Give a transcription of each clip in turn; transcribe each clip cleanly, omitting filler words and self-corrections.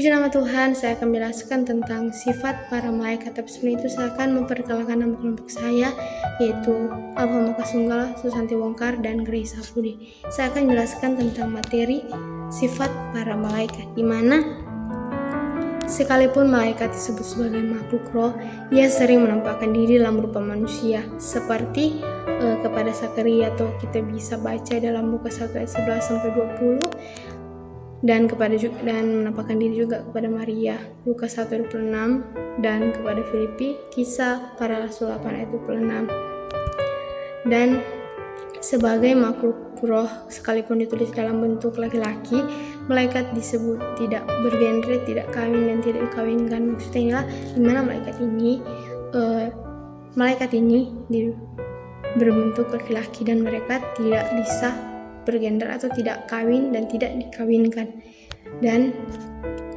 Puji nama Tuhan, saya akan menjelaskan tentang sifat para malaikat. Tapi sebelum itu saya akan memperkenalkan nama kelompok saya, yaitu Alfa Maka Sunggala, Susanti Wongkar, dan Grace Hafudi. Saya akan menjelaskan tentang materi sifat para malaikat, di mana sekalipun malaikat disebut sebagai makhluk roh, ia sering menampakkan diri dalam rupa manusia, seperti kepada Zakaria, atau kita bisa baca dalam Lukas 1 ayat 11-20, dan menampakkan diri juga kepada Maria, Lukas 1 ayat 26, dan kepada Filipi, Kisah Para Rasul 8 ayat 26. Dan sebagai makhluk roh, sekalipun ditulis dalam bentuk laki-laki, malaikat disebut tidak bergenre, tidak kawin, dan tidak dikawinkan. Maksudnya inilah dimana malaikat ini berbentuk laki-laki, dan mereka tidak bisa bergender atau tidak kawin dan tidak dikawinkan. Dan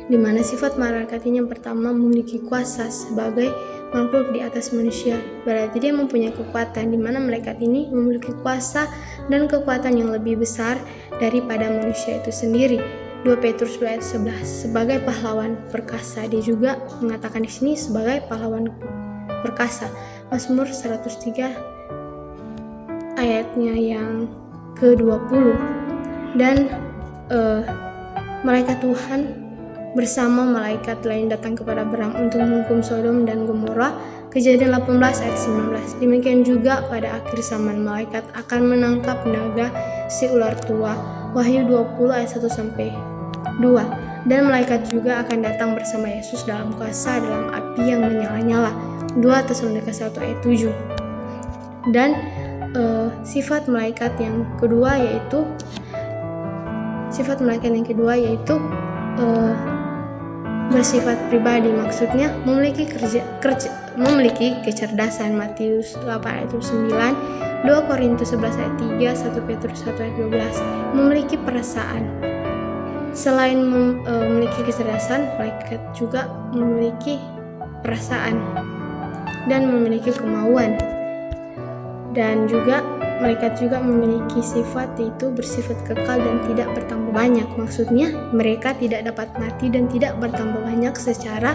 dimana sifat malaikat ini yang pertama memiliki kuasa sebagai makhluk di atas manusia, berarti dia mempunyai kekuatan, dimana malaikat ini memiliki kuasa dan kekuatan yang lebih besar daripada manusia itu sendiri. 2 Petrus 2 ayat 11, sebagai pahlawan perkasa. Dia juga mengatakan di sini sebagai pahlawan perkasa. Mazmur 103 ayatnya yang ke-20. Dan malaikat Tuhan bersama malaikat lain datang kepada Abraham untuk menghukum Sodom dan Gomora, Kejadian 18 ayat 19. Demikian juga pada akhir zaman malaikat akan menangkap naga, si ular tua, Wahyu 20 ayat 1-2. Dan malaikat juga akan datang bersama Yesus dalam kuasa dalam api yang menyala-nyala, 2 Tesalonika 1 ayat 7. Dan sifat malaikat yang kedua yaitu bersifat pribadi, maksudnya memiliki kecerdasan, Matius 8 ayat 9, 2 Korintus 11 ayat 3, 1 Petrus 1 ayat 12, memiliki perasaan. Selain memiliki kecerdasan, malaikat juga memiliki perasaan dan memiliki kemauan. Dan juga malaikat juga memiliki sifat, yaitu bersifat kekal dan tidak bertambah banyak. Maksudnya mereka tidak dapat mati dan tidak bertambah banyak secara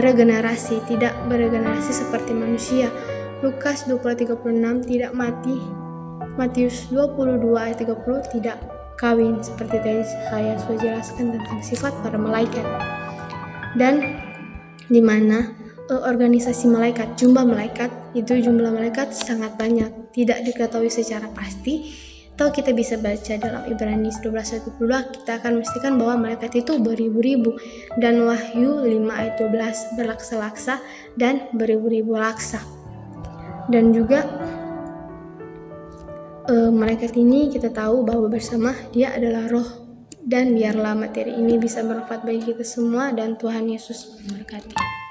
regenerasi, tidak beregenerasi seperti manusia. Lukas 20:36 tidak mati, Matius 22 ayat 30 tidak kawin, seperti tadi saya sudah jelaskan tentang sifat para malaikat. Dan di mana organisasi malaikat, jumlah malaikat sangat banyak, tidak diketahui secara pasti. Atau kita bisa baca dalam Ibrani 12:22, kita akan memastikan bahwa malaikat itu beribu-ribu. Dan Wahyu 5 ayat 12, berlaksa-laksa dan beribu-ribu laksa. Dan juga malaikat ini kita tahu bahwa bersama dia adalah roh. Dan biarlah materi ini bisa bermanfaat bagi kita semua, dan Tuhan Yesus memberkati.